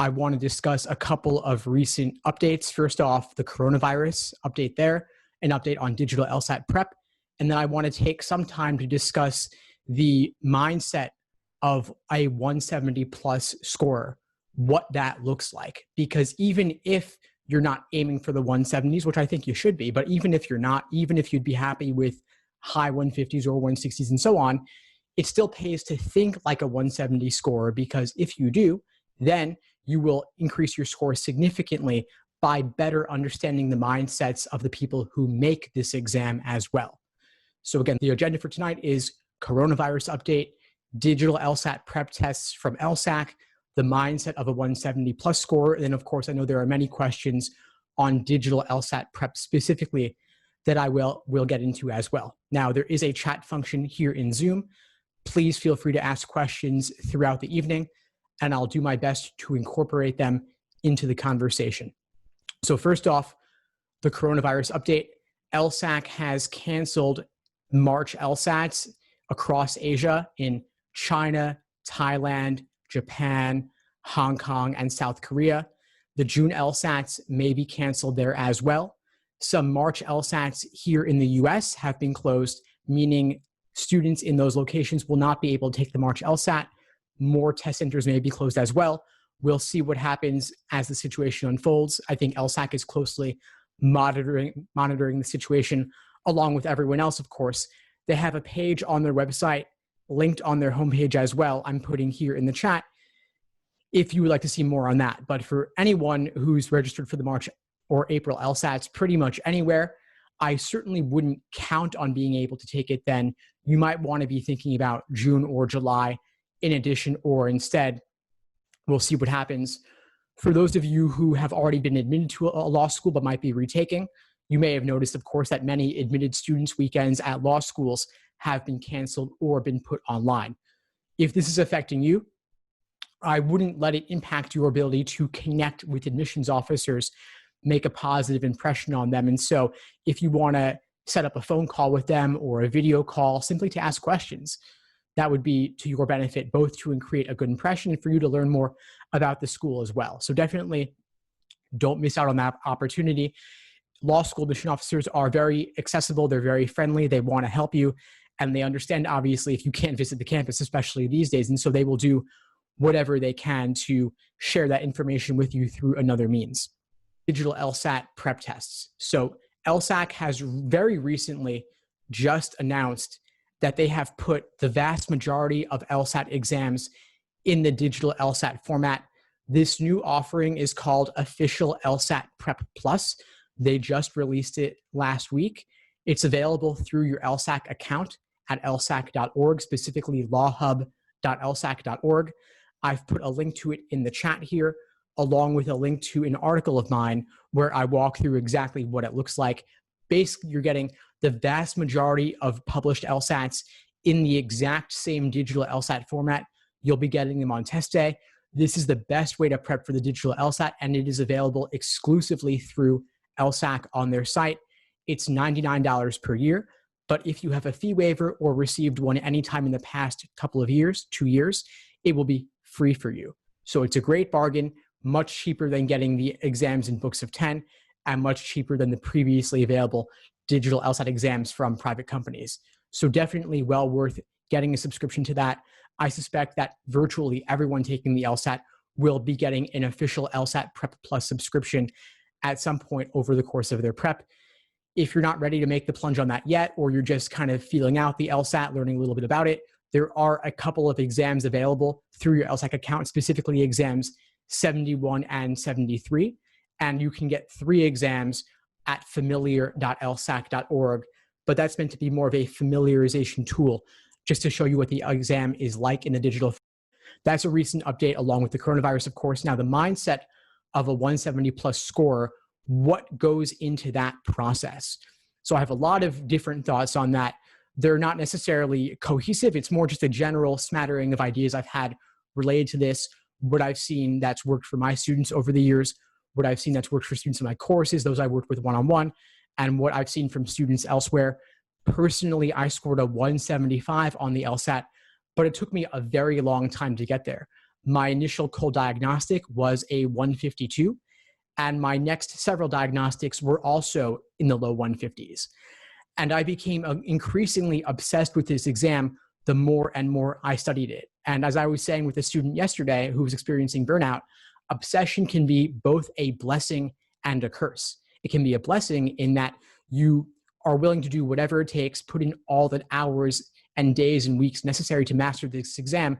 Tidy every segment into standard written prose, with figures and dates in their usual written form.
I want to discuss a couple of recent updates. First off, the coronavirus update there, an update on digital LSAT prep. And then I want to take some time to discuss the mindset of a 170 plus scorer, what that looks like. Because even if you're not aiming for the 170s, which I think you should be, but even if you're not, even if you'd be happy with high 150s or 160s and so on, it still pays to think like a 170 scorer, because if you do, then you will increase your score significantly by better understanding the mindsets of the people who make this exam as well. So again, the agenda for tonight is coronavirus update, digital LSAT prep tests from LSAC, the mindset of a 170 plus score. And then of course, I know there are many questions on digital LSAT prep specifically that I will get into as well. Now, there is a chat function here in Zoom. Please feel free to ask questions throughout the evening, and I'll do my best to incorporate them into the conversation. So first off, the coronavirus update. LSAC has canceled March LSATs across Asia in China, Thailand, Japan, Hong Kong, and South Korea. The June LSATs may be canceled there as well. Some March LSATs here in the US have been closed, meaning students in those locations will not be able to take the March LSAT. More test centers may be closed as well. We'll see what happens as the situation unfolds. I think LSAC is closely monitoring the situation along with everyone else, of course. They have a page on their website linked on their homepage as well. I'm putting here in the chat if you would like to see more on that. But for anyone who's registered for the March or April LSATs pretty much anywhere, I certainly wouldn't count on being able to take it then. You might want to be thinking about June or July in addition or instead. We'll see what happens. For those of you who have already been admitted to a law school but might be retaking, you may have noticed, of course, that many admitted students' weekends at law schools have been canceled or been put online. If this is affecting you, I wouldn't let it impact your ability to connect with admissions officers, make a positive impression on them. And so if you want to set up a phone call with them or a video call simply to ask questions, that would be to your benefit, both to create a good impression and for you to learn more about the school as well. So definitely don't miss out on that opportunity. Law school admission officers are very accessible. They're very friendly. They want to help you. And they understand, obviously, if you can't visit the campus, especially these days. And so they will do whatever they can to share that information with you through another means. Digital LSAT prep tests. So LSAC has very recently just announced that they have put the vast majority of LSAT exams in the digital LSAT format. This new offering is called Official LSAT Prep Plus. They just released it last week. It's available through your LSAC account at lsac.org, specifically lawhub.lsac.org. I've put a link to it in the chat here, along with a link to an article of mine where I walk through exactly what it looks like. Basically, you're getting the vast majority of published LSATs in the exact same digital LSAT format. You'll be getting them on test day. This is the best way to prep for the digital LSAT, and it is available exclusively through LSAC on their site. It's $99 per year, but if you have a fee waiver or received one anytime in the past couple of years, 2 years, it will be free for you. So it's a great bargain, much cheaper than getting the exams in books of 10 and much cheaper than the previously available digital LSAT exams from private companies. So definitely well worth getting a subscription to that. I suspect that virtually everyone taking the LSAT will be getting an official LSAT Prep Plus subscription at some point over the course of their prep. If you're not ready to make the plunge on that yet, or you're just kind of feeling out the LSAT, learning a little bit about it, there are a couple of exams available through your LSAC account, specifically exams 71 and 73. And you can get 3 exams at familiar.lsac.org, but that's meant to be more of a familiarization tool just to show you what the exam is like in the digital. That's a recent update along with the coronavirus, of course. Now, the mindset of a 170 plus score, what goes into that process? So I have a lot of different thoughts on that. They're not necessarily cohesive. It's more just a general smattering of ideas I've had related to this, what I've seen that's worked for my students over the years, what I've seen that's worked for students in my courses, those I worked with one-on-one, and what I've seen from students elsewhere. Personally, I scored a 175 on the LSAT, but it took me a very long time to get there. My initial cold diagnostic was a 152, and my next several diagnostics were also in the low 150s. And I became increasingly obsessed with this exam the more and more I studied it. And as I was saying with a student yesterday who was experiencing burnout, obsession can be both a blessing and a curse. It can be a blessing in that you are willing to do whatever it takes, put in all the hours and days and weeks necessary to master this exam,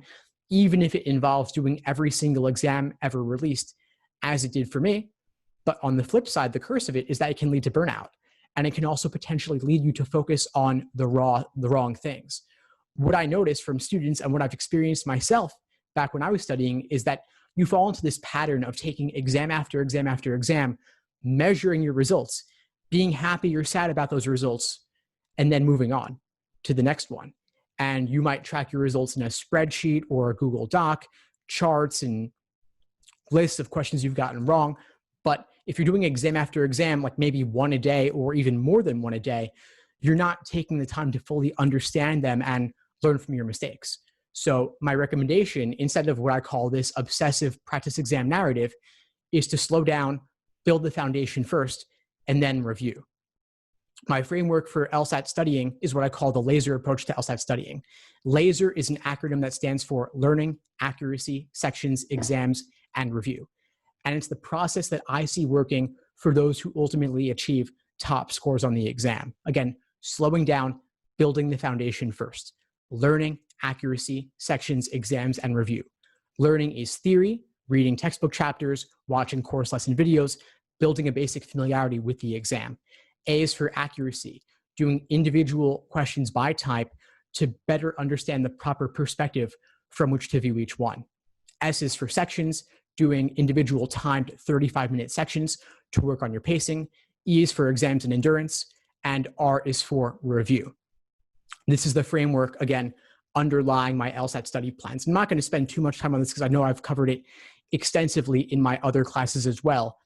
even if it involves doing every single exam ever released, as it did for me. But on the flip side, the curse of it is that it can lead to burnout. And it can also potentially lead you to focus on the wrong things. What I noticed from students and what I've experienced myself back when I was studying is that you fall into this pattern of taking exam after exam after exam, measuring your results, being happy or sad about those results, and then moving on to the next one. And you might track your results in a spreadsheet or a Google Doc, charts and lists of questions you've gotten wrong. But if you're doing exam after exam, like maybe one a day or even more than one a day, you're not taking the time to fully understand them and learn from your mistakes. So my recommendation, instead of what I call this obsessive practice exam narrative, is to slow down, build the foundation first, and then review. My framework for LSAT studying is what I call the LASER approach to LSAT studying. LASER is an acronym that stands for learning, accuracy, sections, exams, and review. And it's the process that I see working for those who ultimately achieve top scores on the exam. Again, slowing down, building the foundation first. Learning, accuracy, sections, exams, and review. Learning is theory, reading textbook chapters, watching course lesson videos, building a basic familiarity with the exam. A is for accuracy, doing individual questions by type to better understand the proper perspective from which to view each one. S is for sections, doing individual timed 35-minute sections to work on your pacing. E is for exams and endurance, and R is for review. This is the framework, again, underlying my LSAT study plans. I'm not going to spend too much time on this because I know I've covered it extensively in my other classes as well,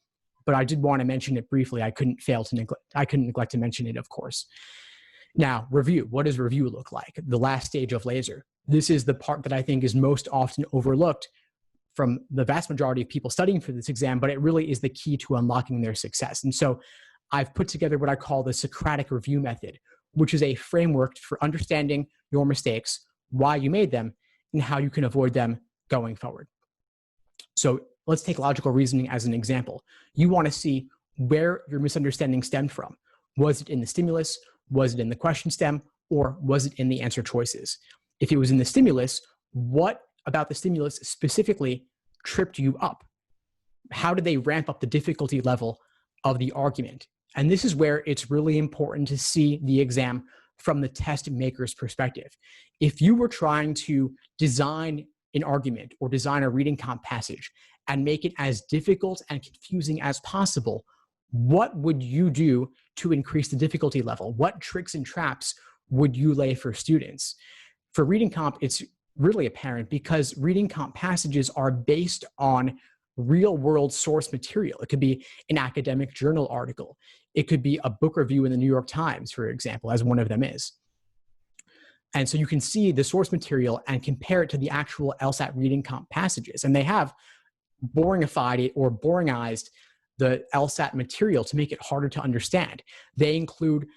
but I did want to mention it briefly. I couldn't neglect to mention it, of course. Now, review. What does review look like? The last stage of LASER. This is the part that I think is most often overlooked from the vast majority of people studying for this exam, but it really is the key to unlocking their success. And so I've put together what I call the Socratic review method, which is a framework for understanding your mistakes, why you made them, and how you can avoid them going forward. So let's take logical reasoning as an example. You want to see where your misunderstanding stemmed from. Was it in the stimulus? Was it in the question stem? Or was it in the answer choices? If it was in the stimulus, what about the stimulus specifically tripped you up? How did they ramp up the difficulty level of the argument? And this is where it's really important to see the exam from the test maker's perspective. If you were trying to design an argument or design a reading comp passage and make it as difficult and confusing as possible, what would you do to increase the difficulty level? What tricks and traps would you lay for students? For reading comp, it's really apparent because reading comp passages are based on real world source material. It could be an academic journal article. It could be a book review in the New York Times, for example, as one of them is. And so you can see the source material and compare it to the actual LSAT reading comp passages. And they have boringified it or boringized the LSAT material to make it harder to understand. They include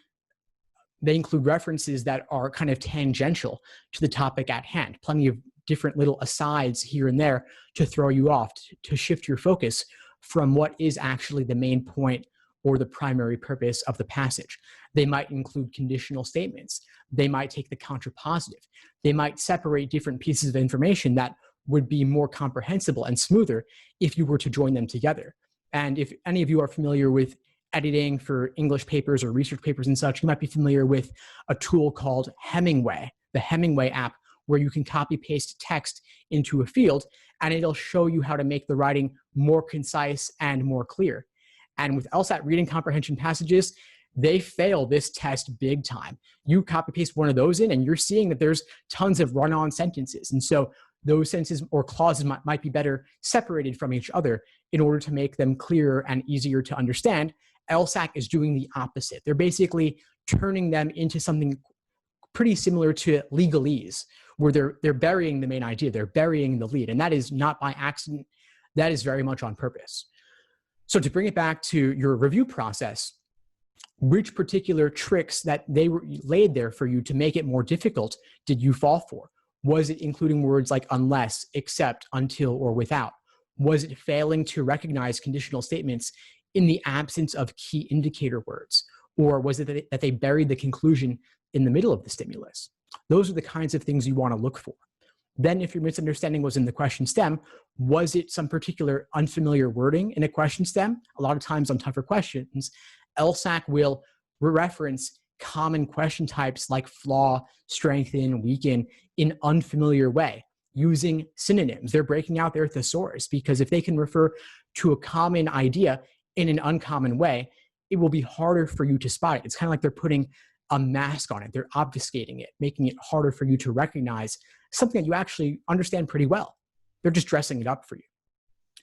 references that are kind of tangential to the topic at hand, plenty of different little asides here and there to throw you off, to shift your focus from what is actually the main point or the primary purpose of the passage. They might include conditional statements. They might take the contrapositive. They might separate different pieces of information that would be more comprehensible and smoother if you were to join them together. And if any of you are familiar with editing for English papers or research papers and such, you might be familiar with a tool called Hemingway, the Hemingway app, where you can copy paste text into a field and it'll show you how to make the writing more concise and more clear. And with LSAT reading comprehension passages, they fail this test big time. You copy paste one of those in and you're seeing that there's tons of run-on sentences. And so those sentences or clauses might be better separated from each other in order to make them clearer and easier to understand. LSAT is doing the opposite. They're basically turning them into something pretty similar to legalese, where they're burying the main idea, they're burying the lead, and that is not by accident. That is very much on purpose. So to bring it back to your review process, which particular tricks that they were laid there for you to make it more difficult did you fall for? Was it including words like unless, except, until, or without? Was it failing to recognize conditional statements in the absence of key indicator words? Or was it that they buried the conclusion in the middle of the stimulus? Those are the kinds of things you want to look for. Then if your misunderstanding was in the question stem, was it some particular unfamiliar wording in a question stem? A lot of times on tougher questions, LSAC will reference common question types like flaw, strengthen, weaken in unfamiliar way using synonyms. They're breaking out their thesaurus, because if they can refer to a common idea in an uncommon way, it will be harder for you to spot it. It's kind of like they're putting a mask on it. They're obfuscating it, making it harder for you to recognize something that you actually understand pretty well. They're just dressing it up for you.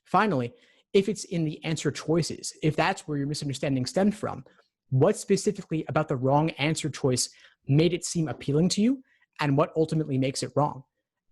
Finally, if it's in the answer choices, if that's where your misunderstanding stemmed from, what specifically about the wrong answer choice made it seem appealing to you, and what ultimately makes it wrong?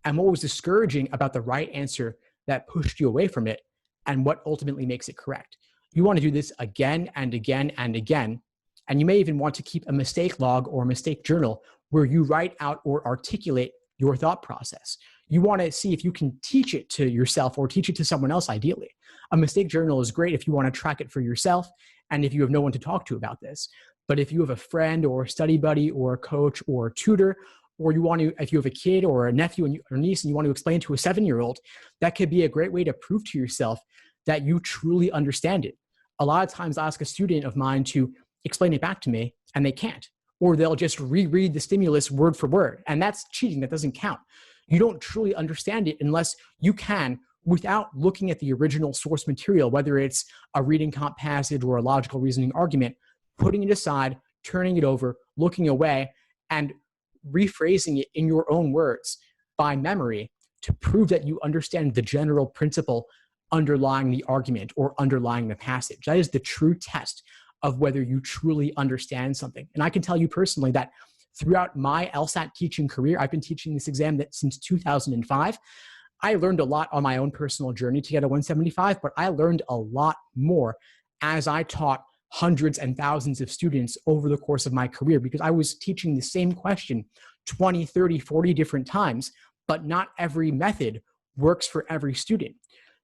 And what was discouraging about the right answer that pushed you away from it, and what ultimately makes it correct? You want to do this again and again and again. And you may even want to keep a mistake log or a mistake journal where you write out or articulate your thought process. You want to see if you can teach it to yourself or teach it to someone else, ideally. A mistake journal is great if you want to track it for yourself and if you have no one to talk to about this. But if you have a friend or a study buddy or a coach or a tutor, or you want to, if you have a kid or a nephew or niece and you want to explain to a 7-year-old, that could be a great way to prove to yourself that you truly understand it. A lot of times I ask a student of mine to explain it back to me and they can't, or they'll just reread the stimulus word for word. And that's cheating. That doesn't count. You don't truly understand it unless you can, without looking at the original source material, whether it's a reading comp passage or a logical reasoning argument, putting it aside, turning it over, looking away, and rephrasing it in your own words by memory to prove that you understand the general principle underlying the argument or underlying the passage. That is the true test of whether you truly understand something. And I can tell you personally that throughout my LSAT teaching career, I've been teaching this exam since 2005. I learned a lot on my own personal journey to get a 175, but I learned a lot more as I taught hundreds and thousands of students over the course of my career, because I was teaching the same question 20, 30, 40 different times, but not every method works for every student.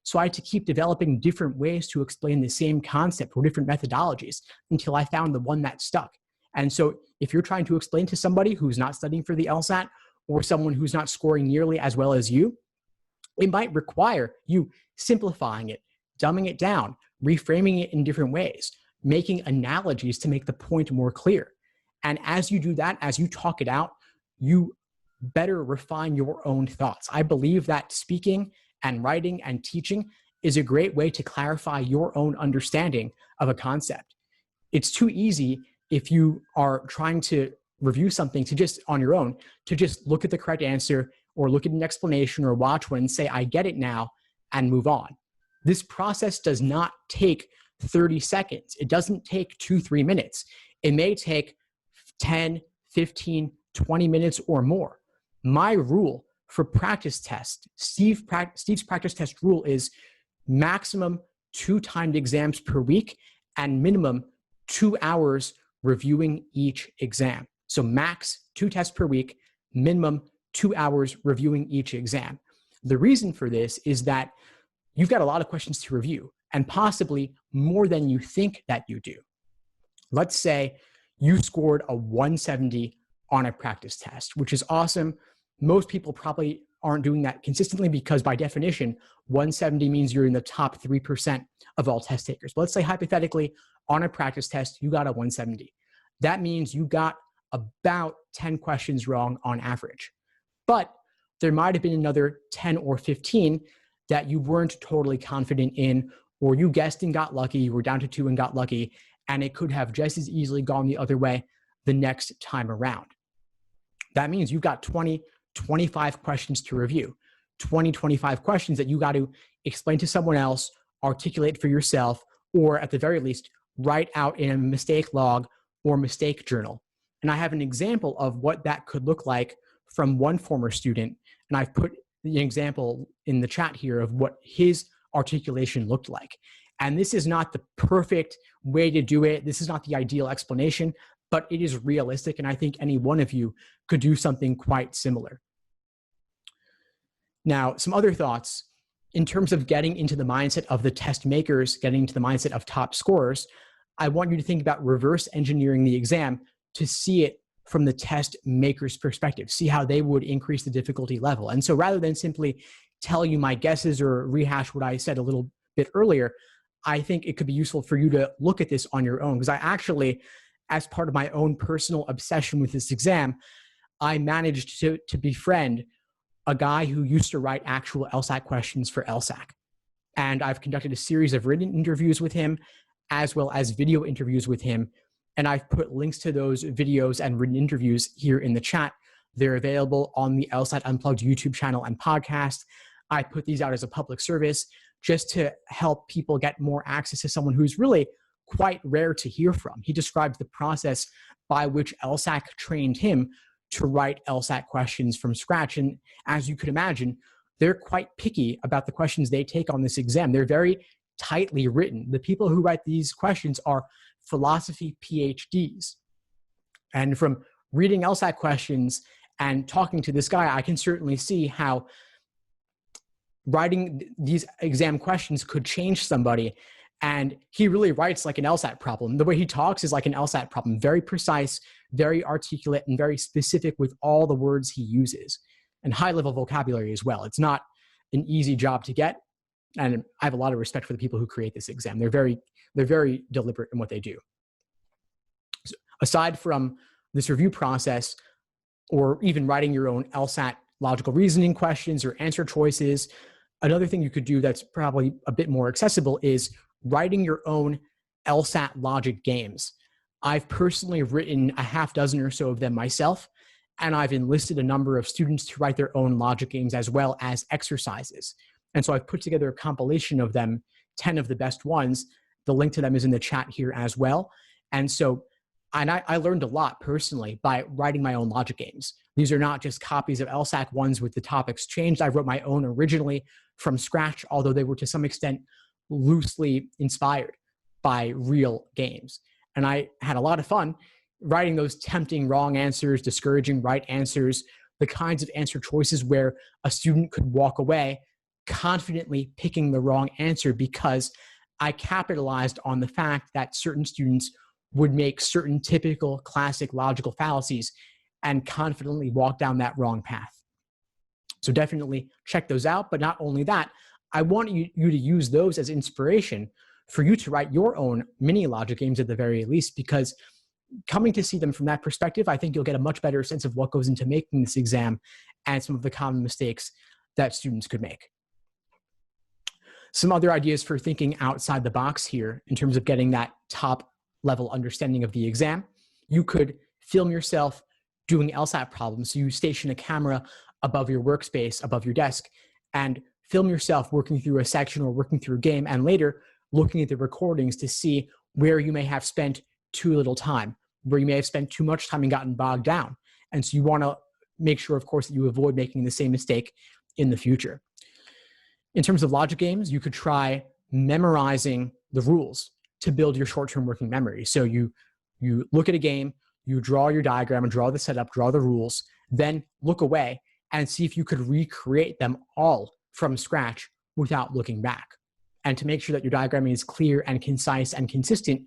So I had to keep developing different ways to explain the same concept or different methodologies until I found the one that stuck. And so if you're trying to explain to somebody who's not studying for the LSAT or someone who's not scoring nearly as well as you, it might require you simplifying it, dumbing it down, reframing it in different ways, making analogies to make the point more clear. And as you do that, as you talk it out, you better refine your own thoughts. I believe that speaking and writing and teaching is a great way to clarify your own understanding of a concept. It's too easy if you are trying to review something to just on your own, to just look at the correct answer or look at an explanation or watch one and say, I get it now, and move on. This process does not take 30 seconds. It doesn't take 2-3 minutes. It may take 10, 15, 20 minutes or more. My rule for practice tests, Steve's practice test rule is maximum 2 timed exams per week and minimum 2 hours reviewing each exam. So max 2 tests per week, minimum 2 hours reviewing each exam. The reason for this is that you've got a lot of questions to review, and possibly more than you think that you do. Let's say you scored a 170 on a practice test, which is awesome. Most people probably aren't doing that consistently because by definition, 170 means you're in the top 3% of all test takers. But let's say hypothetically on a practice test, you got a 170. That means you got about 10 questions wrong on average. But there might have been another 10 or 15 that you weren't totally confident in, or you guessed and got lucky, you were down to 2 and got lucky, and it could have just as easily gone the other way the next time around. That means you've got 20, 25 questions to review, 20, 25 questions that you got to explain to someone else, articulate for yourself, or at the very least, write out in a mistake log or mistake journal. And I have an example of what that could look like from one former student. And I've put the example in the chat here of what his articulation looked like. And this is not the perfect way to do it. This is not the ideal explanation, but it is realistic. And I think any one of you could do something quite similar. Now, some other thoughts in terms of getting into the mindset of the test makers, getting into the mindset of top scorers. I want you to think about reverse engineering the exam to see it from the test maker's perspective, see how they would increase the difficulty level. And so rather than simply tell you my guesses or rehash what I said a little bit earlier, I think it could be useful for you to look at this on your own, because I actually, as part of my own personal obsession with this exam, I managed to befriend a guy who used to write actual LSAT questions for LSAC. And I've conducted a series of written interviews with him, as well as video interviews with him. And I've put links to those videos and written interviews here in the chat. They're available on the LSAT Unplugged YouTube channel and podcast. I put these out as a public service just to help people get more access to someone who's really quite rare to hear from. He describes the process by which LSAC trained him to write LSAT questions from scratch. And as you could imagine, they're quite picky about the questions they take on this exam. They're very tightly written. The people who write these questions are philosophy PhDs. And from reading LSAT questions and talking to this guy, I can certainly see how writing these exam questions could change somebody. And he really writes like an LSAT problem. The way he talks is like an LSAT problem, very precise, very articulate, and very specific with all the words he uses, and high-level vocabulary as well. It's not an easy job to get, and I have a lot of respect for the people who create this exam. They're very deliberate in what they do. So aside from this review process, or even writing your own LSAT logical reasoning questions or answer choices, another thing you could do that's probably a bit more accessible is writing your own LSAT logic games. I've personally written a half dozen or so of them myself, and I've enlisted a number of students to write their own logic games as well as exercises. And so I've put together a compilation of them, 10 of the best ones. The link to them is in the chat here as well. And so, I learned a lot personally by writing my own logic games. These are not just copies of LSAC ones with the topics changed. I wrote my own originally from scratch, although they were to some extent loosely inspired by real games. And I had a lot of fun writing those tempting wrong answers, discouraging right answers, the kinds of answer choices where a student could walk away confidently picking the wrong answer because I capitalized on the fact that certain students would make certain typical classic logical fallacies and confidently walk down that wrong path. So definitely check those out. But not only that, I want you to use those as inspiration for you to write your own mini logic games at the very least, because coming to see them from that perspective, I think you'll get a much better sense of what goes into making this exam and some of the common mistakes that students could make. Some other ideas for thinking outside the box here in terms of getting that top level understanding of the exam. You could film yourself doing LSAT problems. So you station a camera above your workspace, above your desk, and film yourself working through a section or working through a game, and later looking at the recordings to see where you may have spent too little time, where you may have spent too much time and gotten bogged down. And so you want to make sure, of course, that you avoid making the same mistake in the future. In terms of logic games, you could try memorizing the rules to build your short-term working memory. So you look at a game, you draw your diagram and draw the setup, draw the rules, then look away and see if you could recreate them all from scratch without looking back. And to make sure that your diagramming is clear and concise and consistent,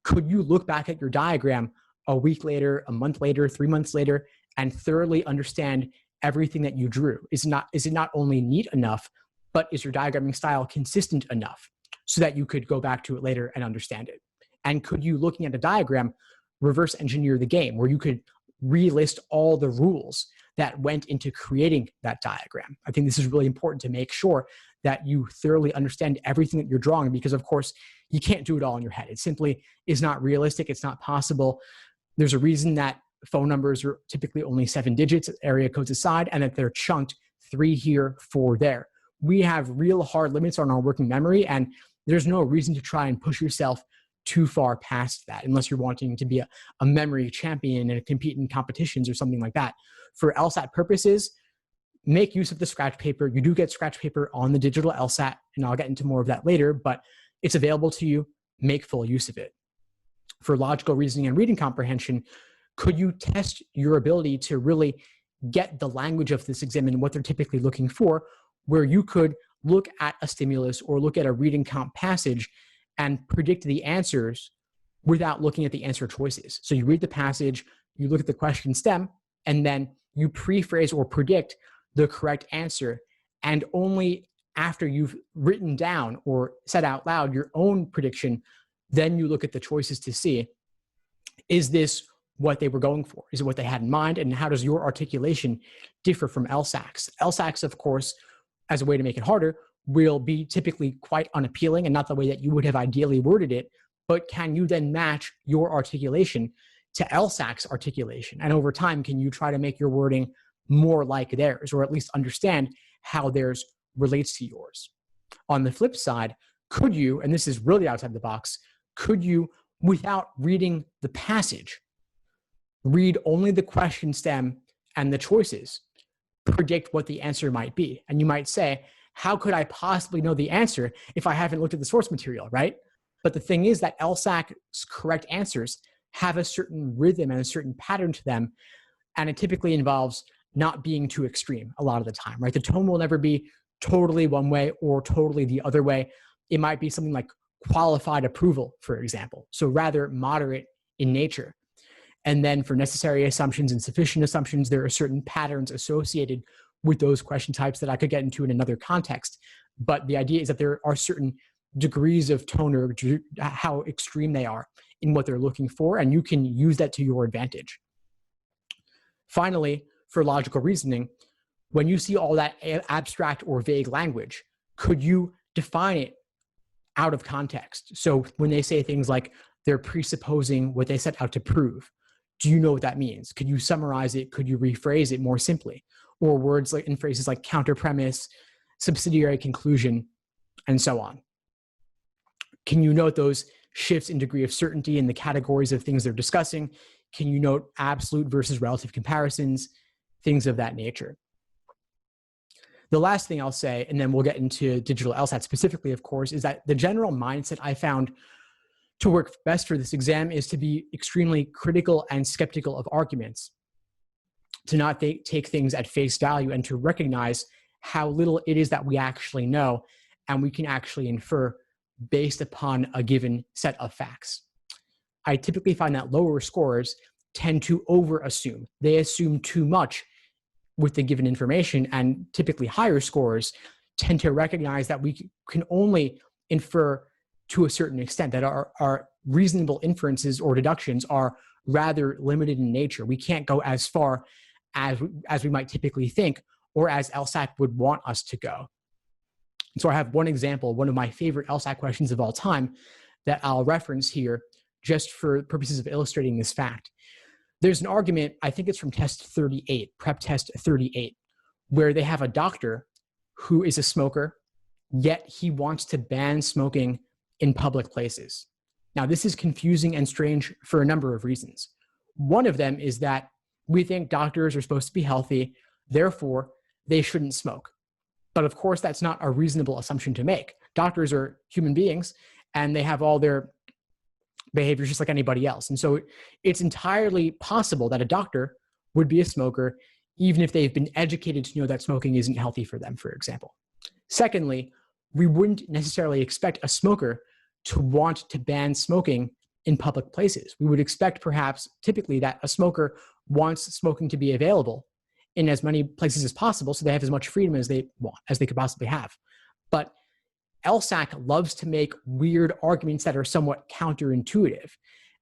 could you look back at your diagram a week later, a month later, 3 months later, and thoroughly understand everything that you drew? Is it not only neat enough, but is your diagramming style consistent enough so that you could go back to it later and understand it? And could you, looking at a diagram, reverse engineer the game where you could relist all the rules that went into creating that diagram? I think this is really important to make sure that you thoroughly understand everything that you're drawing, because of course you can't do it all in your head. It simply is not realistic. It's not possible. There's a reason that phone numbers are typically only 7 digits, area codes aside, and that they're chunked 3 here, 4 there. We have real hard limits on our working memory, and there's no reason to try and push yourself too far past that, unless you're wanting to be a memory champion and compete in competitions or something like that. For LSAT purposes, make use of the scratch paper. You do get scratch paper on the digital LSAT, and I'll get into more of that later, but it's available to you. Make full use of it. For logical reasoning and reading comprehension, could you test your ability to really get the language of this exam and what they're typically looking for, where you could look at a stimulus or look at a reading comp passage and predict the answers without looking at the answer choices. So you read the passage, you look at the question stem, and then you pre-phrase or predict the correct answer. And only after you've written down or said out loud your own prediction, then you look at the choices to see, is this what they were going for? Is it what they had in mind? And how does your articulation differ from LSACs? LSACs, of course, as a way to make it harder, will be typically quite unappealing and not the way that you would have ideally worded it, but can you then match your articulation to LSAC's articulation? And over time, can you try to make your wording more like theirs, or at least understand how theirs relates to yours? On the flip side, could you, and this is really outside the box, could you, without reading the passage, read only the question stem and the choices, predict what the answer might be? And you might say, how could I possibly know the answer if I haven't looked at the source material, right? But the thing is that LSAC's correct answers have a certain rhythm and a certain pattern to them, and it typically involves not being too extreme a lot of the time, right? The tone will never be totally one way or totally the other way. It might be something like qualified approval, for example, so rather moderate in nature. And then for necessary assumptions and sufficient assumptions, there are certain patterns associated with those question types that I could get into in another context. But the idea is that there are certain degrees of tone or how extreme they are in what they're looking for, and you can use that to your advantage. Finally, for logical reasoning, when you see all that abstract or vague language, could you define it out of context? So when they say things like they're presupposing what they set out to prove, do you know what that means? Could you summarize it? Could you rephrase it more simply? Or words like in phrases like counter premise, subsidiary conclusion, and so on. Can you note those shifts in degree of certainty in the categories of things they're discussing? Can you note absolute versus relative comparisons, things of that nature? The last thing I'll say, and then we'll get into digital LSAT specifically, of course, is that the general mindset I found to work best for this exam is to be extremely critical and skeptical of arguments, to not take things at face value, and to recognize how little it is that we actually know and we can actually infer based upon a given set of facts. I typically find that lower scorers tend to over-assume. They assume too much with the given information, and typically higher scorers tend to recognize that we can only infer to a certain extent, that our reasonable inferences or deductions are rather limited in nature. We can't go as far as we might typically think, or as LSAT would want us to go. So I have one example, one of my favorite LSAT questions of all time that I'll reference here just for purposes of illustrating this fact. There's an argument, I think it's from test 38, prep test 38, where they have a doctor who is a smoker, yet he wants to ban smoking in public places. Now, this is confusing and strange for a number of reasons. One of them is that we think doctors are supposed to be healthy, therefore they shouldn't smoke. But of course, that's not a reasonable assumption to make. Doctors are human beings, and they have all their behaviors just like anybody else. And so it's entirely possible that a doctor would be a smoker, even if they've been educated to know that smoking isn't healthy for them, for example. Secondly, we wouldn't necessarily expect a smoker to want to ban smoking in public places. We would expect perhaps typically that a smoker wants smoking to be available in as many places as possible so they have as much freedom as they want, as they could possibly have. But LSAC loves to make weird arguments that are somewhat counterintuitive.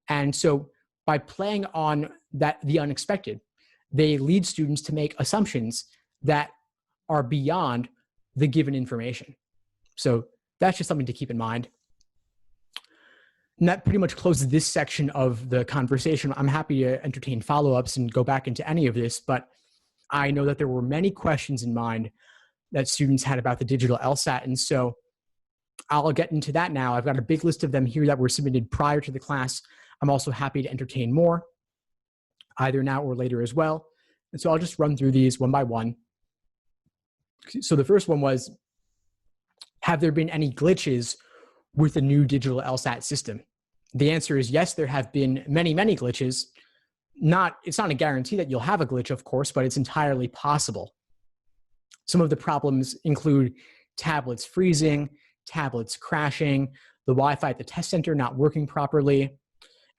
And so by playing on the unexpected, they lead students to make assumptions that are beyond the given information. So that's just something to keep in mind. And that pretty much closes this section of the conversation. I'm happy to entertain follow-ups and go back into any of this, but I know that there were many questions in mind that students had about the digital LSAT. And so I'll get into that now. I've got a big list of them here that were submitted prior to the class. I'm also happy to entertain more, either now or later as well. And so I'll just run through these one by one. So the first one was, have there been any glitches with the new digital LSAT system? The answer is yes, there have been many, many glitches. It's not a guarantee that you'll have a glitch, of course, but it's entirely possible. Some of the problems include tablets freezing, tablets crashing, the Wi-Fi at the test center not working properly.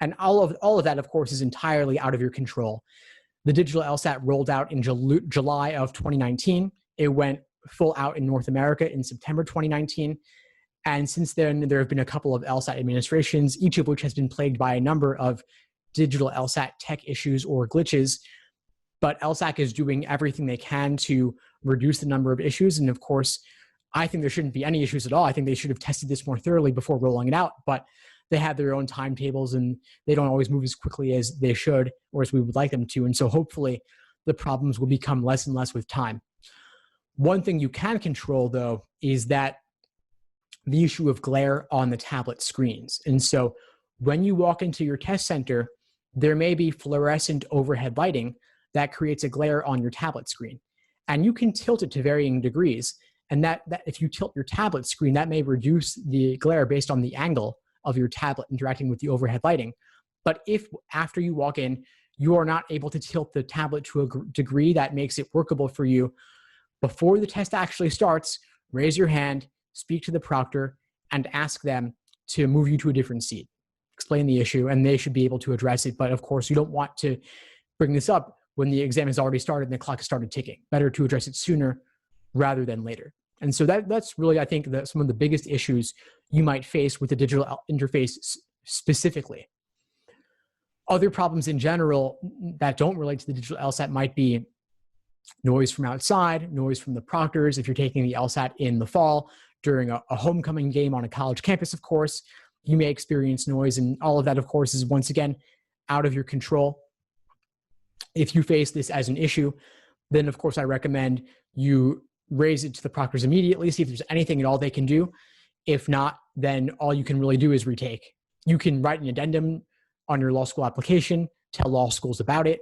And all of that, of course, is entirely out of your control. The digital LSAT rolled out in July of 2019. It went full out in North America in September 2019. And since then, there have been a couple of LSAT administrations, each of which has been plagued by a number of digital LSAT tech issues or glitches. But LSAC is doing everything they can to reduce the number of issues. And of course, I think there shouldn't be any issues at all. I think they should have tested this more thoroughly before rolling it out. But they have their own timetables and they don't always move as quickly as they should or as we would like them to. And so hopefully the problems will become less and less with time. One thing you can control, though, is that the issue of glare on the tablet screens. And so when you walk into your test center, there may be fluorescent overhead lighting that creates a glare on your tablet screen. And you can tilt it to varying degrees. And that if you tilt your tablet screen, that may reduce the glare based on the angle of your tablet interacting with the overhead lighting. But if after you walk in, you are not able to tilt the tablet to a degree that makes it workable for you, before the test actually starts, raise your hand, speak to the proctor, and ask them to move you to a different seat. Explain the issue, and they should be able to address it. But of course, you don't want to bring this up when the exam has already started and the clock has started ticking. Better to address it sooner rather than later. And so that's really, I think, some of the biggest issues you might face with the digital interface specifically. Other problems in general that don't relate to the digital LSAT might be noise from outside, noise from the proctors. If you're taking the LSAT in the fall during a homecoming game on a college campus, of course, you may experience noise, and all of that, of course, is once again out of your control. If you face this as an issue, then of course I recommend you raise it to the proctors immediately, see if there's anything at all they can do. If not, then all you can really do is retake. You can write an addendum on your law school application, tell law schools about it,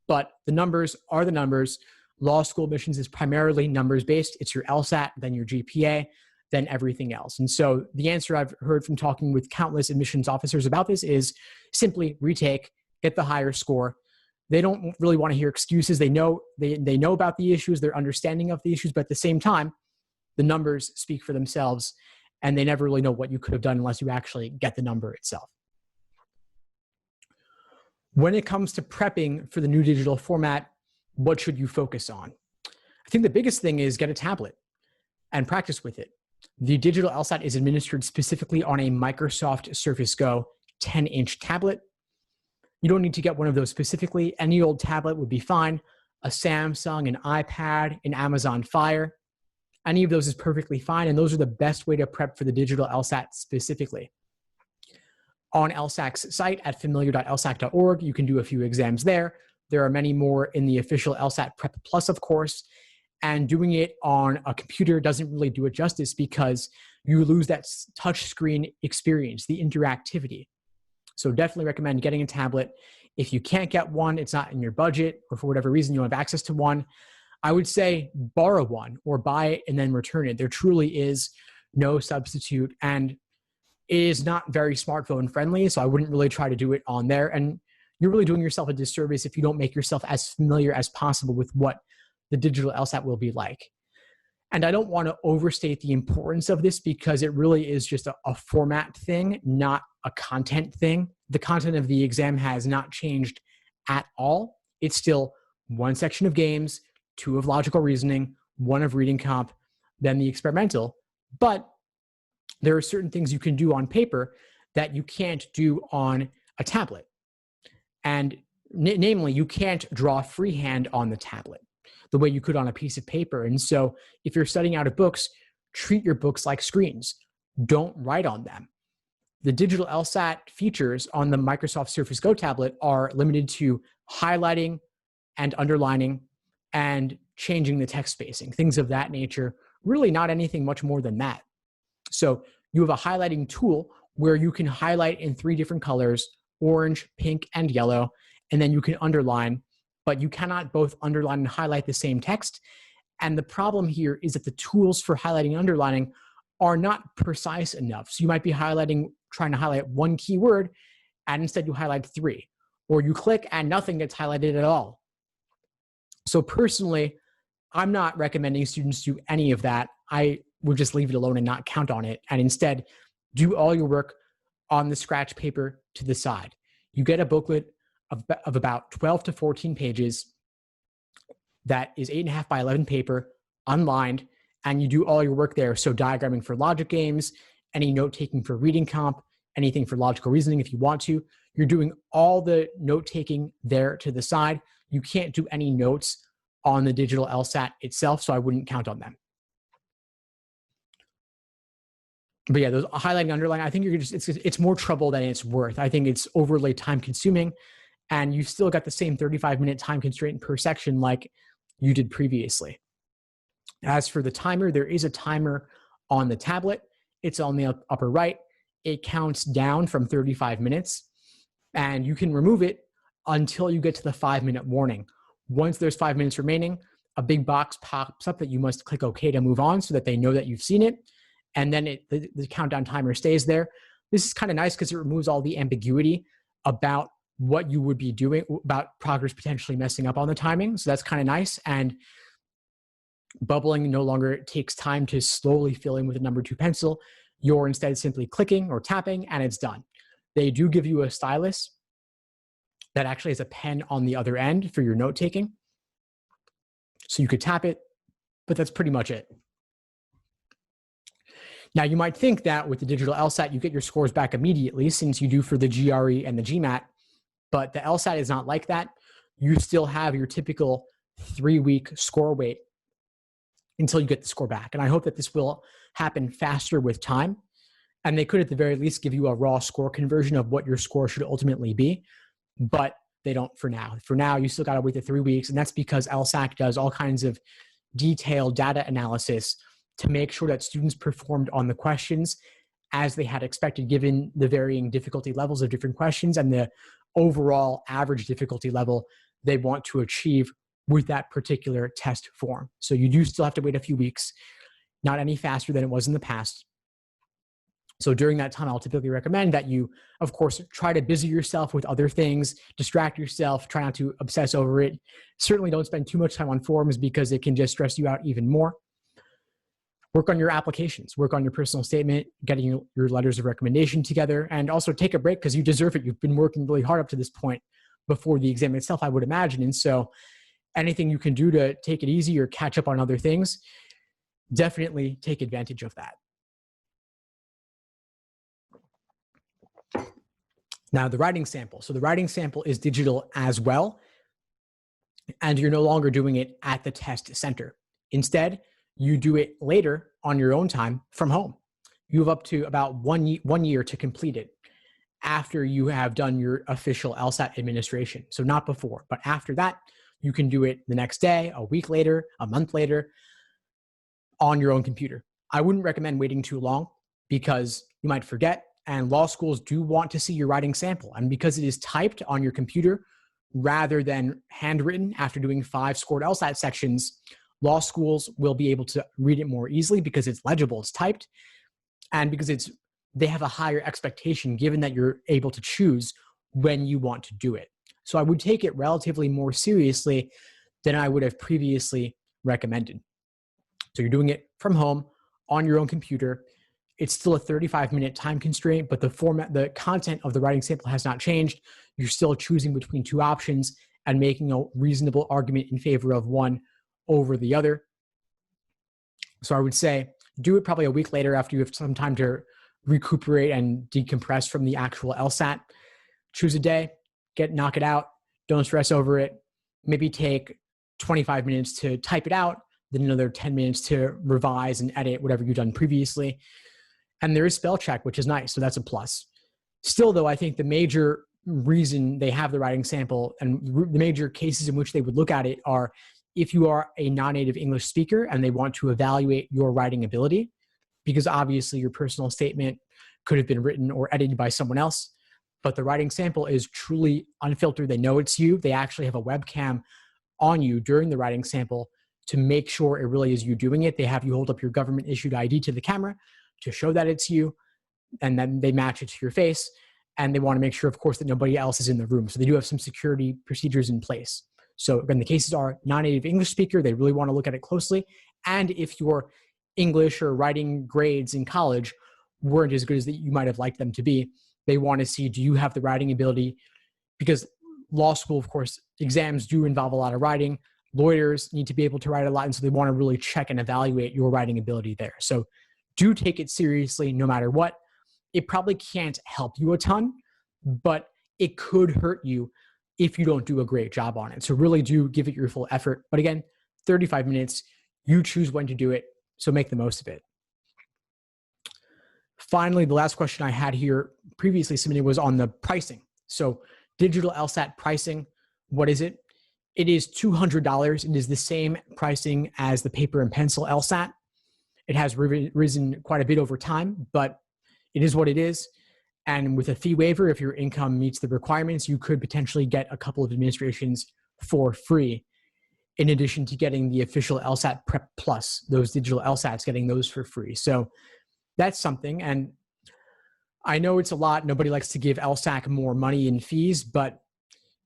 but the numbers are the numbers. Law school admissions is primarily numbers-based. It's your LSAT, then your GPA, then everything else. And so the answer I've heard from talking with countless admissions officers about this is simply retake, get the higher score. They don't really want to hear excuses. They know about the issues, their understanding of the issues, but at the same time, the numbers speak for themselves, and they never really know what you could have done unless you actually get the number itself. When it comes to prepping for the new digital format, what should you focus on? I think the biggest thing is get a tablet and practice with it. The digital LSAT is administered specifically on a Microsoft Surface Go 10-inch tablet. You don't need to get one of those specifically. Any old tablet would be fine. A Samsung, an iPad, an Amazon Fire. Any of those is perfectly fine, and those are the best way to prep for the digital LSAT specifically. On LSAC's site at familiar.lsac.org, you can do a few exams there. There are many more in the official LSAT Prep Plus, of course, and doing it on a computer doesn't really do it justice because you lose that touchscreen experience, the interactivity. So definitely recommend getting a tablet. If you can't get one, it's not in your budget, or for whatever reason you don't have access to one, I would say borrow one or buy it and then return it. There truly is no substitute, and it is not very smartphone friendly, so I wouldn't really try to do it on there. And you're really doing yourself a disservice if you don't make yourself as familiar as possible with what the digital LSAT will be like. And I don't want to overstate the importance of this because it really is just a format thing, not a content thing. The content of the exam has not changed at all. It's still one section of games, 2 of logical reasoning, 1 of reading comp, then the experimental. But there are certain things you can do on paper that you can't do on a tablet. And namely, you can't draw freehand on the tablet the way you could on a piece of paper. And so if you're studying out of books, treat your books like screens. Don't write on them. The digital LSAT features on the Microsoft Surface Go tablet are limited to highlighting and underlining and changing the text spacing, things of that nature. Really not anything much more than that. So you have a highlighting tool where you can highlight in 3 different colors, orange, pink, and yellow, and then you can underline, but you cannot both underline and highlight the same text. And the problem here is that the tools for highlighting and underlining are not precise enough. So you might be trying to highlight one keyword, and instead you highlight 3, or you click and nothing gets highlighted at all. So personally, I'm not recommending students do any of that. I would just leave it alone and not count on it, and instead do all your work on the scratch paper to the side. You get a booklet of about 12 to 14 pages that is 8.5 by 11 paper, unlined, and you do all your work there. So diagramming for logic games, any note-taking for reading comp, anything for logical reasoning if you want to. You're doing all the note-taking there to the side. You can't do any notes on the digital LSAT itself, so I wouldn't count on them. But yeah, those highlighting, underlining, I think it's more trouble than it's worth. I think it's overly time consuming, and you still got the same 35-minute time constraint per section like you did previously. As for the timer, there is a timer on the tablet. It's on the upper right. It counts down from 35 minutes, and you can remove it until you get to the 5-minute warning. Once there's 5 minutes remaining, a big box pops up that you must click OK to move on so that they know that you've seen it. And then the countdown timer stays there. This is kind of nice because it removes all the ambiguity about what you would be doing, about progress potentially messing up on the timing. So that's kind of nice. And bubbling no longer takes time to slowly fill in with a number 2 pencil. You're instead simply clicking or tapping and it's done. They do give you a stylus that actually has a pen on the other end for your note taking. So you could tap it, but that's pretty much it. Now, you might think that with the digital LSAT, you get your scores back immediately, since you do for the GRE and the GMAT, but the LSAT is not like that. You still have your typical 3-week score wait until you get the score back. And I hope that this will happen faster with time. And they could, at the very least, give you a raw score conversion of what your score should ultimately be, but they don't for now. For now, you still got to wait the 3 weeks, and that's because LSAC does all kinds of detailed data analysis to make sure that students performed on the questions as they had expected, given the varying difficulty levels of different questions and the overall average difficulty level they want to achieve with that particular test form. So you do still have to wait a few weeks, not any faster than it was in the past. So during that time, I'll typically recommend that you, of course, try to busy yourself with other things, distract yourself, try not to obsess over it. Certainly don't spend too much time on forums because it can just stress you out even more. Work on your applications, work on your personal statement, getting your letters of recommendation together, and also take a break because you deserve it. You've been working really hard up to this point before the exam itself, I would imagine. And so anything you can do to take it easy or catch up on other things, definitely take advantage of that. Now, the writing sample. So the writing sample is digital as well, and you're no longer doing it at the test center. Instead, you do it later on your own time from home. You have up to about one year to complete it after you have done your official LSAT administration. So not before, but after that, you can do it the next day, a week later, a month later, on your own computer. I wouldn't recommend waiting too long because you might forget, and law schools do want to see your writing sample. And because it is typed on your computer rather than handwritten after doing 5 scored LSAT sections, law schools will be able to read it more easily because it's legible, it's typed, and because they have a higher expectation given that you're able to choose when you want to do it. So I would take it relatively more seriously than I would have previously recommended. So you're doing it from home on your own computer. It's still a 35-minute time constraint, but the content of the writing sample has not changed. You're still choosing between 2 options and making a reasonable argument in favor of one over the other. So I would say do it probably a week later after you have some time to recuperate and decompress from the actual LSAT. Choose a day, knock it out, don't stress over it. Maybe take 25 minutes to type it out, then another 10 minutes to revise and edit whatever you've done previously. And there is spell check, which is nice, so that's a plus. Still though, I think the major reason they have the writing sample and the major cases in which they would look at it are if you are a non-native English speaker and they want to evaluate your writing ability, because obviously your personal statement could have been written or edited by someone else, but the writing sample is truly unfiltered. They know it's you. They actually have a webcam on you during the writing sample to make sure it really is you doing it. They have you hold up your government issued ID to the camera to show that it's you, and then they match it to your face. And they want to make sure, of course, that nobody else is in the room. So they do have some security procedures in place. So again, the cases are non-native English speaker. They really want to look at it closely. And if your English or writing grades in college weren't as good as that you might have liked them to be, they want to see, do you have the writing ability? Because law school, of course, exams do involve a lot of writing. Lawyers need to be able to write a lot. And so they want to really check and evaluate your writing ability there. So do take it seriously no matter what. It probably can't help you a ton, but it could hurt you if you don't do a great job on it. So really do give it your full effort. But again, 35 minutes, you choose when to do it, so make the most of it. Finally, the last question I had here previously submitted was on the pricing. So digital LSAT pricing, what is it? It is $200. It is the same pricing as the paper and pencil LSAT. It has risen quite a bit over time, but it is what it is. And with a fee waiver, if your income meets the requirements, you could potentially get a couple of administrations for free, in addition to getting the official LSAT Prep Plus, those digital LSATs, getting those for free. So that's something. And I know it's a lot. Nobody likes to give LSAC more money in fees, but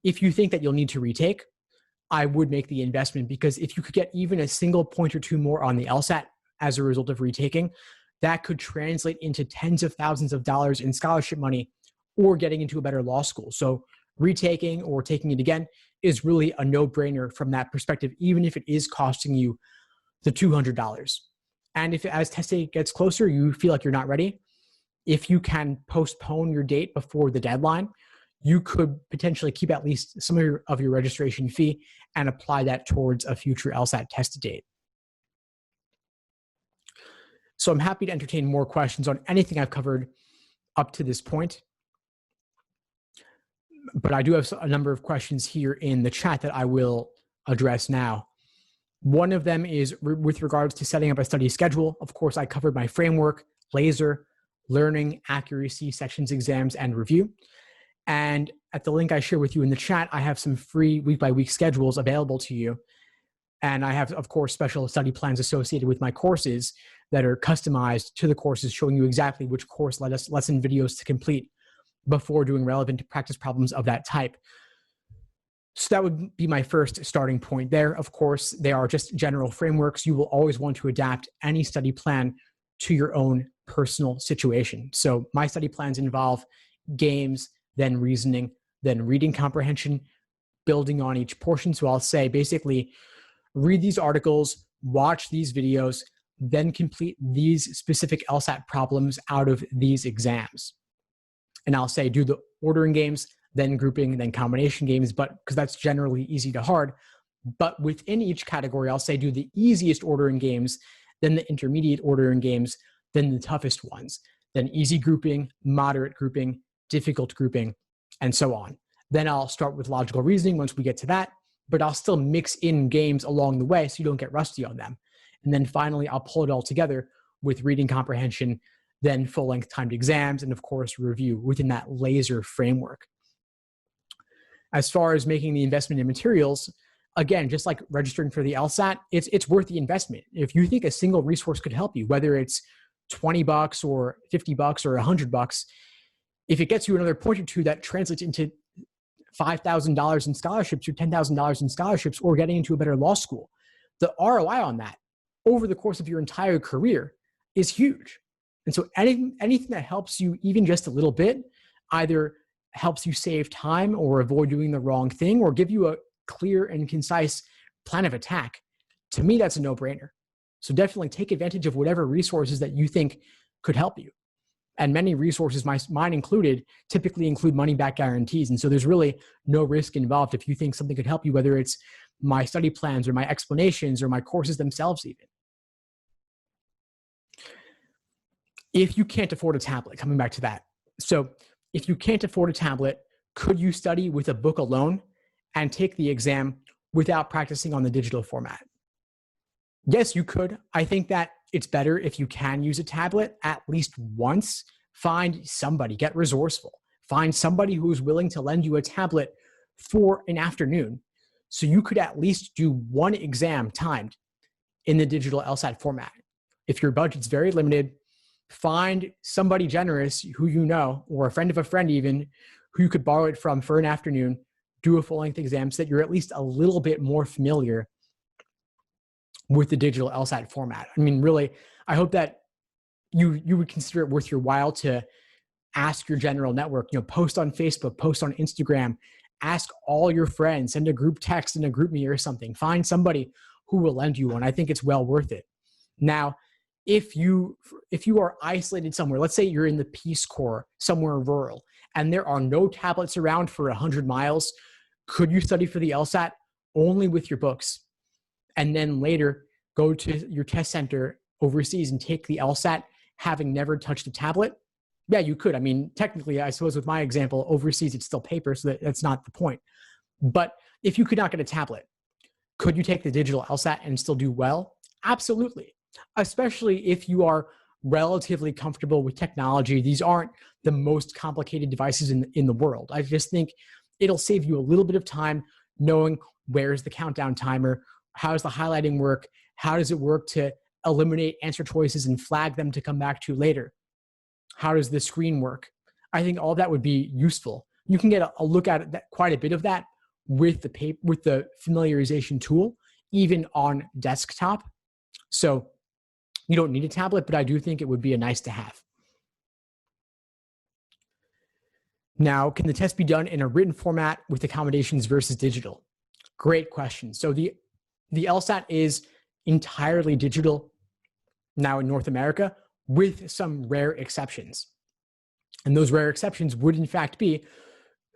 if you think that you'll need to retake, I would make the investment, because if you could get even a single point or two more on the LSAT as a result of retaking, that could translate into tens of thousands of dollars in scholarship money or getting into a better law school. So retaking or taking it again is really a no-brainer from that perspective, even if it is costing you the $200. And if as test day gets closer, you feel like you're not ready, if you can postpone your date before the deadline, you could potentially keep at least some of your registration fee and apply that towards a future LSAT test date. So I'm happy to entertain more questions on anything I've covered up to this point. But I do have a number of questions here in the chat that I will address now. One of them is with regards to setting up a study schedule. Of course, I covered my framework, laser, learning, accuracy, sections, exams, and review. And at the link I share with you in the chat, I have some free week-by-week schedules available to you. And I have, of course, special study plans associated with my courses that are customized to the courses, showing you exactly which course lesson videos to complete before doing relevant practice problems of that type. So that would be my first starting point there. Of course, they are just general frameworks. You will always want to adapt any study plan to your own personal situation. So my study plans involve games, then reasoning, then reading comprehension, building on each portion. So I'll say basically, read these articles, watch these videos, then complete these specific LSAT problems out of these exams. And I'll say do the ordering games, then grouping, then combination games, but because that's generally easy to hard. But within each category, I'll say do the easiest ordering games, then the intermediate ordering games, then the toughest ones, then easy grouping, moderate grouping, difficult grouping, and so on. Then I'll start with logical reasoning once we get to that, but I'll still mix in games along the way so you don't get rusty on them. And then finally, I'll pull it all together with reading comprehension, then full-length timed exams, and of course, review within that laser framework. As far as making the investment in materials, again, just like registering for the LSAT, it's worth the investment. If you think a single resource could help you, whether it's $20 or $50 or $100, if it gets you another point or two that translates into $5,000 in scholarships or $10,000 in scholarships or getting into a better law school, the ROI on that over the course of your entire career is huge. And so anything that helps you even just a little bit, either helps you save time or avoid doing the wrong thing or give you a clear and concise plan of attack, to me, that's a no-brainer. So definitely take advantage of whatever resources that you think could help you. And many resources, mine included, typically include money-back guarantees. And so there's really no risk involved if you think something could help you, whether it's my study plans or my explanations or my courses themselves even. If you can't afford a tablet, coming back to that. So if you can't afford a tablet, could you study with a book alone and take the exam without practicing on the digital format? Yes, you could. I think that it's better if you can use a tablet at least once. Find somebody, get resourceful. Find somebody who's willing to lend you a tablet for an afternoon. So you could at least do one exam timed in the digital LSAT format. If your budget's very limited, find somebody generous who you know, or a friend of a friend even, who you could borrow it from for an afternoon, do a full-length exam so that you're at least a little bit more familiar with the digital LSAT format. I mean, really, I hope that you would consider it worth your while to ask your general network, post on Facebook, post on Instagram, ask all your friends, send a group text and a group me or something. Find somebody who will lend you one. I think it's well worth it. Now, if you are isolated somewhere, let's say you're in the Peace Corps, somewhere rural, and there are no tablets around for 100 miles, could you study for the LSAT only with your books? And then later go to your test center overseas and take the LSAT having never touched a tablet? Yeah, you could. I mean, technically, I suppose with my example, overseas, it's still paper, so that's not the point. But if you could not get a tablet, could you take the digital LSAT and still do well? Absolutely. Especially if you are relatively comfortable with technology. These aren't the most complicated devices in the world. I just think it'll save you a little bit of time knowing where's the countdown timer, how does the highlighting work, how does it work to eliminate answer choices and flag them to come back to later. How does the screen work? I think all of that would be useful. You can get a look at it, quite a bit of that with the familiarization tool, even on desktop. So you don't need a tablet, but I do think it would be a nice to have. Now, can the test be done in a written format with accommodations versus digital? Great question. So the LSAT is entirely digital now in North America, with some rare exceptions. And those rare exceptions would in fact be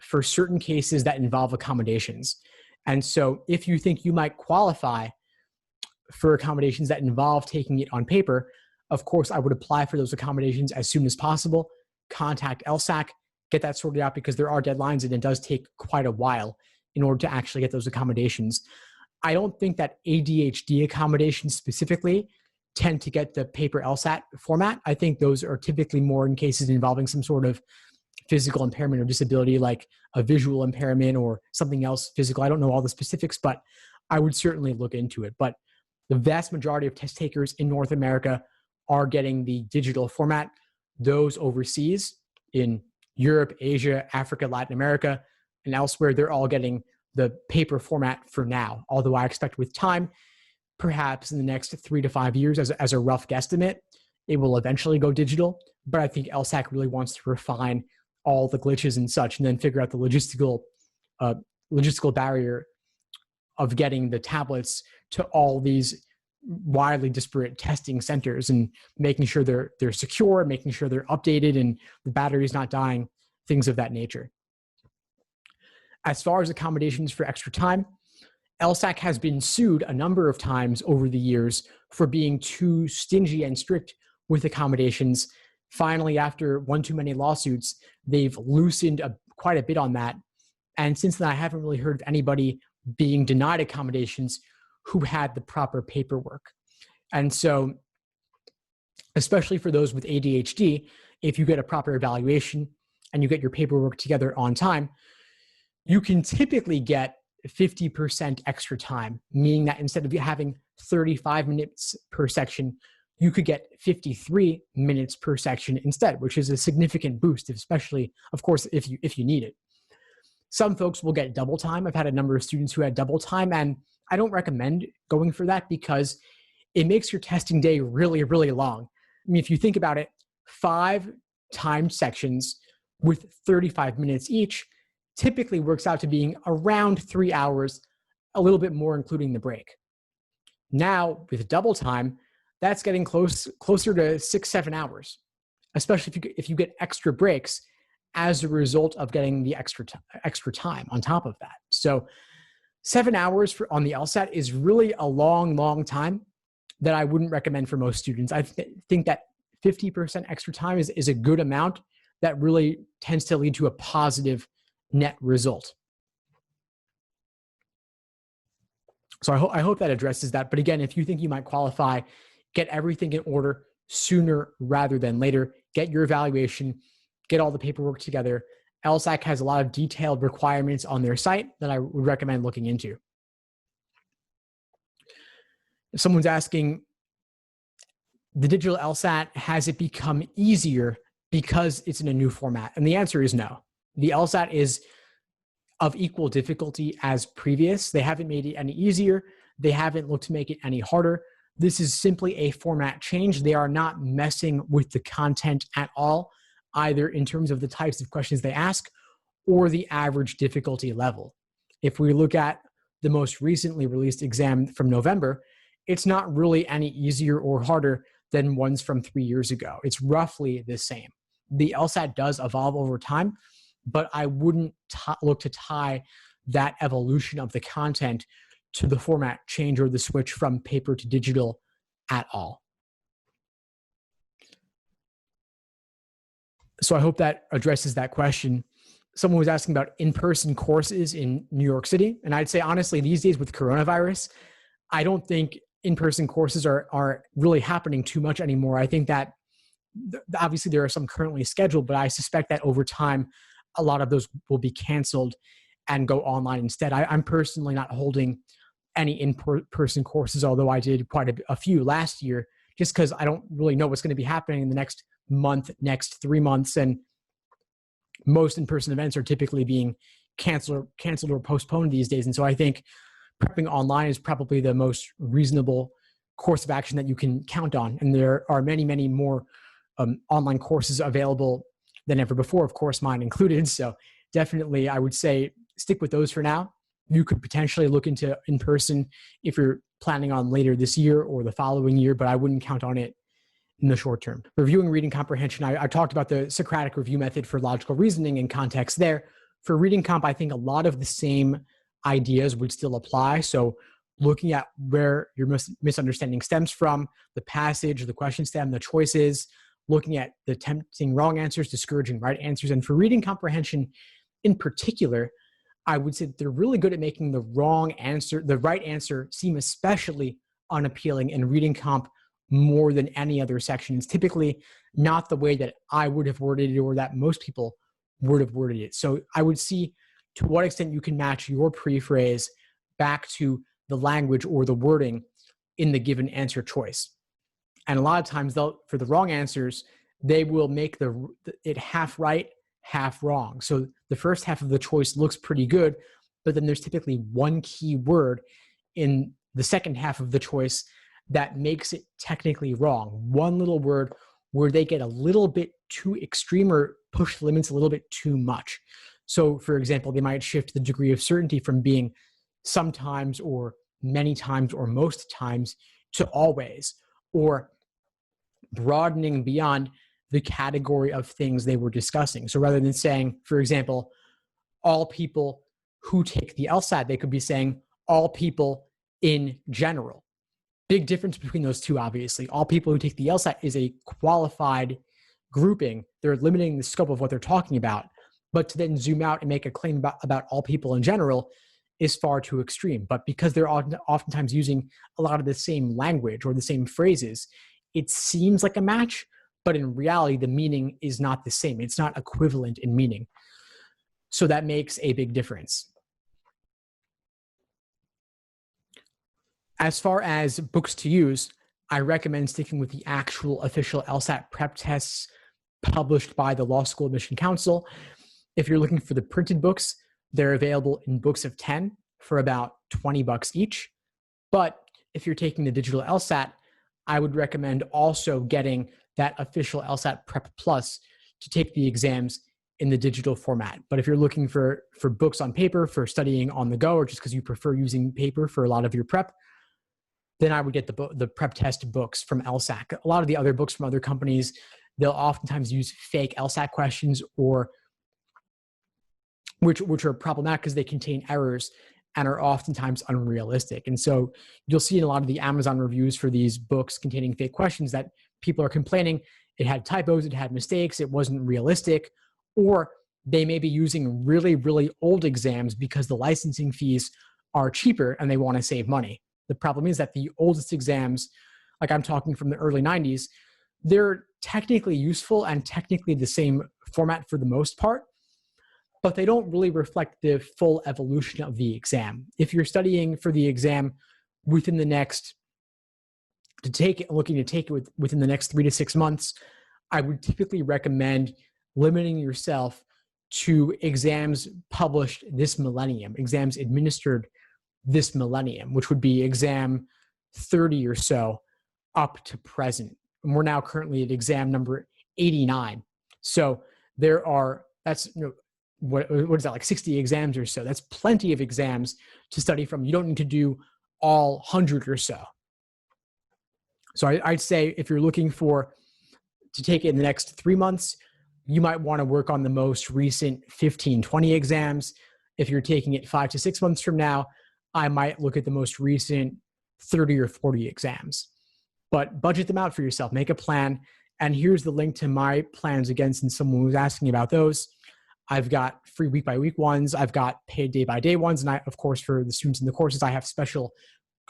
for certain cases that involve accommodations. And so if you think you might qualify for accommodations that involve taking it on paper, of course, I would apply for those accommodations as soon as possible, contact LSAC, get that sorted out because there are deadlines and it does take quite a while in order to actually get those accommodations. I don't think that ADHD accommodations specifically tend to get the paper LSAT format. I think those are typically more in cases involving some sort of physical impairment or disability, like a visual impairment or something else physical. I don't know all the specifics, but I would certainly look into it. But the vast majority of test takers in North America are getting the digital format. Those overseas in Europe, Asia, Africa, Latin America, and elsewhere, they're all getting the paper format for now. Although I expect with time, perhaps in the next 3 to 5 years, as a rough guesstimate, it will eventually go digital. But I think LSAC really wants to refine all the glitches and such, and then figure out the logistical barrier of getting the tablets to all these widely disparate testing centers and making sure they're secure, making sure they're updated and the battery's not dying, things of that nature. As far as accommodations for extra time, LSAC has been sued a number of times over the years for being too stingy and strict with accommodations. Finally, after one too many lawsuits, they've loosened quite a bit on that. And since then, I haven't really heard of anybody being denied accommodations who had the proper paperwork. And so, especially for those with ADHD, if you get a proper evaluation and you get your paperwork together on time, you can typically get 50% extra time, meaning that instead of having 35 minutes per section, you could get 53 minutes per section instead, which is a significant boost, especially, of course, if you need it. Some folks will get double time. I've had a number of students who had double time, and I don't recommend going for that because it makes your testing day really, really long. I mean, if you think about it, 5 timed sections with 35 minutes each typically works out to being around 3 hours, a little bit more including the break. Now, with double time, that's getting closer to 6-7 hours, especially if you get extra breaks as a result of getting the extra time on top of that. So 7 hours on the LSAT is really a long, long time that I wouldn't recommend for most students. I think that 50% extra time is a good amount that really tends to lead to a positive net result. So I hope that addresses that. But again, if you think you might qualify, get everything in order sooner rather than later. Get your evaluation, get all the paperwork together. LSAC has a lot of detailed requirements on their site that I would recommend looking into. If someone's asking, the digital LSAT, has it become easier because it's in a new format? And the answer is no. The LSAT is of equal difficulty as previous. They haven't made it any easier. They haven't looked to make it any harder. This is simply a format change. They are not messing with the content at all, either in terms of the types of questions they ask or the average difficulty level. If we look at the most recently released exam from November, it's not really any easier or harder than ones from 3 years ago. It's roughly the same. The LSAT does evolve over time, but I wouldn't look to tie that evolution of the content to the format change or the switch from paper to digital at all. So I hope that addresses that question. Someone was asking about in-person courses in New York City. And I'd say, honestly, these days with coronavirus, I don't think in-person courses are really happening too much anymore. I think that obviously there are some currently scheduled, but I suspect that over time, a lot of those will be canceled and go online instead. I'm personally not holding any in-person courses, although I did quite a few last year, just because I don't really know what's going to be happening in the next month, next 3 months. And most in-person events are typically being canceled or postponed these days. And so I think prepping online is probably the most reasonable course of action that you can count on. And there are many, many more online courses available than ever before, of course, mine included. So definitely, I would say stick with those for now. You could potentially look into in-person if you're planning on later this year or the following year, but I wouldn't count on it in the short term. Reviewing reading comprehension, I talked about the Socratic review method for logical reasoning and context there. For reading comp, I think a lot of the same ideas would still apply. So looking at where your misunderstanding stems from, the passage, the question stem, the choices, looking at the tempting wrong answers, discouraging right answers. And for reading comprehension in particular, I would say that they're really good at making the right answer seem especially unappealing in reading comp more than any other section. It's typically not the way that I would have worded it or that most people would have worded it. So I would see to what extent you can match your pre-phrase back to the language or the wording in the given answer choice. And a lot of times, for the wrong answers, they will make it half right, half wrong. So the first half of the choice looks pretty good, but then there's typically one key word in the second half of the choice that makes it technically wrong. One little word where they get a little bit too extreme or push the limits a little bit too much. So, for example, they might shift the degree of certainty from being sometimes or many times or most times to always, or broadening beyond the category of things they were discussing. So rather than saying, for example, all people who take the LSAT, they could be saying all people in general. Big difference between those two, obviously. All people who take the LSAT is a qualified grouping. They're limiting the scope of what they're talking about. But to then zoom out and make a claim about all people in general is far too extreme. But because they're oftentimes using a lot of the same language or the same phrases, it seems like a match, but in reality, the meaning is not the same. It's not equivalent in meaning. So that makes a big difference. As far as books to use, I recommend sticking with the actual official LSAT prep tests published by the Law School Admission Council. If you're looking for the printed books, they're available in books of 10 for about $20 each. But if you're taking the digital LSAT, I would recommend also getting that official LSAT Prep Plus to take the exams in the digital format. But if you're looking for books on paper for studying on the go, or just because you prefer using paper for a lot of your prep, then I would get the prep test books from LSAC. A lot of the other books from other companies, they'll oftentimes use fake LSAT questions, or which are problematic because they contain errors and are oftentimes unrealistic. And so you'll see in a lot of the Amazon reviews for these books containing fake questions that people are complaining it had typos, it had mistakes, it wasn't realistic, or they may be using really, really old exams because the licensing fees are cheaper and they want to save money. The problem is that the oldest exams, like I'm talking from the early 90s, they're technically useful and technically the same format for the most part, but they don't really reflect the full evolution of the exam. If you're studying for the exam within the next, looking to take it within the next 3 to 6 months, I would typically recommend limiting yourself to exams published this millennium, exams administered this millennium, which would be exam 30 or so up to present. And we're now currently at exam number 89. So what is that, like 60 exams or so? That's plenty of exams to study from. You don't need to do all 100 or so. So I'd say if you're looking to take it in the next 3 months, you might want to work on the most recent 15, 20 exams. If you're taking it 5 to 6 months from now, I might look at the most recent 30 or 40 exams. But budget them out for yourself, make a plan. And here's the link to my plans again, since someone was asking about those. I've got free week by week ones. I've got paid day by day ones. And of course, for the students in the courses, I have special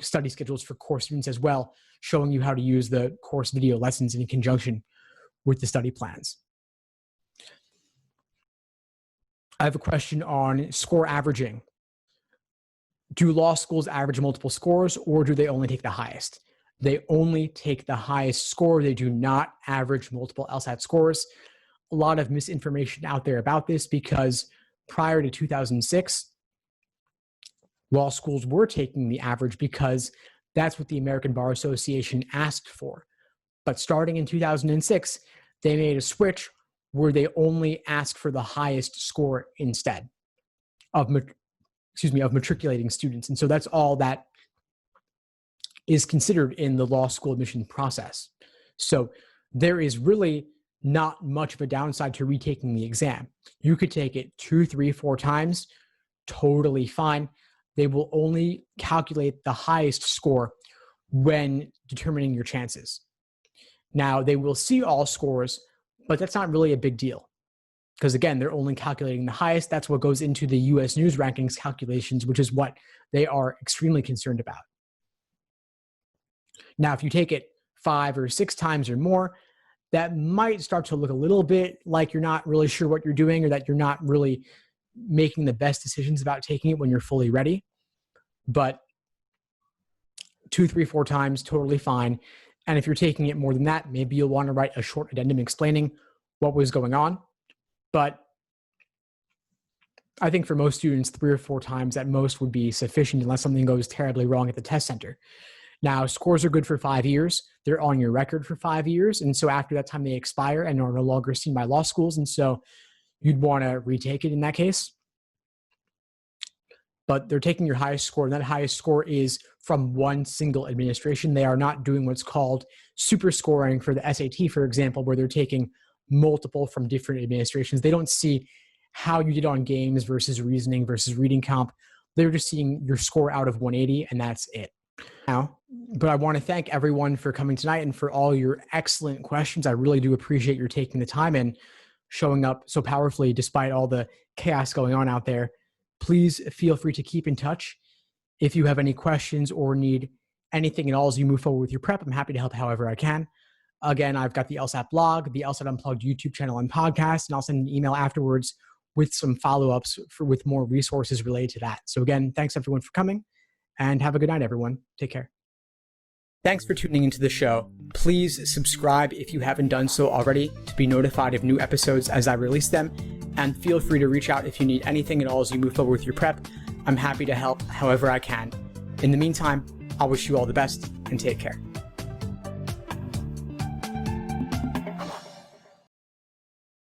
study schedules for course students as well, showing you how to use the course video lessons in conjunction with the study plans. I have a question on score averaging. Do law schools average multiple scores, or do they only take the highest? They only take the highest score. They do not average multiple LSAT scores. A lot of misinformation out there about this, because prior to 2006, law schools were taking the average because that's what the American Bar Association asked for. But starting in 2006, they made a switch where they only ask for the highest score instead of matriculating students. And so that's all that is considered in the law school admission process. So there is really not much of a downside to retaking the exam. You could take it 2, 3, 4 times, totally fine. They will only calculate the highest score when determining your chances. Now, they will see all scores, but that's not really a big deal, because again, they're only calculating the highest. That's what goes into the US News rankings calculations, which is what they are extremely concerned about. Now, if you take it 5 or 6 times or more, that might start to look a little bit like you're not really sure what you're doing, or that you're not really making the best decisions about taking it when you're fully ready. But 2, 3, 4 times, totally fine. And if you're taking it more than that, maybe you'll want to write a short addendum explaining what was going on. But I think for most students, 3 or 4 times at most would be sufficient, unless something goes terribly wrong at the test center. Now, scores are good for 5 years. They're on your record for 5 years. And so after that time, they expire and are no longer seen by law schools. And so you'd want to retake it in that case. But they're taking your highest score, and that highest score is from one single administration. They are not doing what's called super scoring for the SAT, for example, where they're taking multiple from different administrations. They don't see how you did on games versus reasoning versus reading comp. They're just seeing your score out of 180, and that's it. But I want to thank everyone for coming tonight and for all your excellent questions. I really do appreciate your taking the time and showing up so powerfully despite all the chaos going on out there. Please feel free to keep in touch. If you have any questions or need anything at all as you move forward with your prep, I'm happy to help however I can. Again, I've got the LSAT blog, the LSAT Unplugged YouTube channel and podcast, and I'll send an email afterwards with some follow-ups with more resources related to that. So again, thanks everyone for coming, and have a good night, everyone. Take care. Thanks for tuning into the show. Please subscribe if you haven't done so already to be notified of new episodes as I release them. And feel free to reach out if you need anything at all as you move forward with your prep. I'm happy to help however I can. In the meantime, I'll wish you all the best and take care.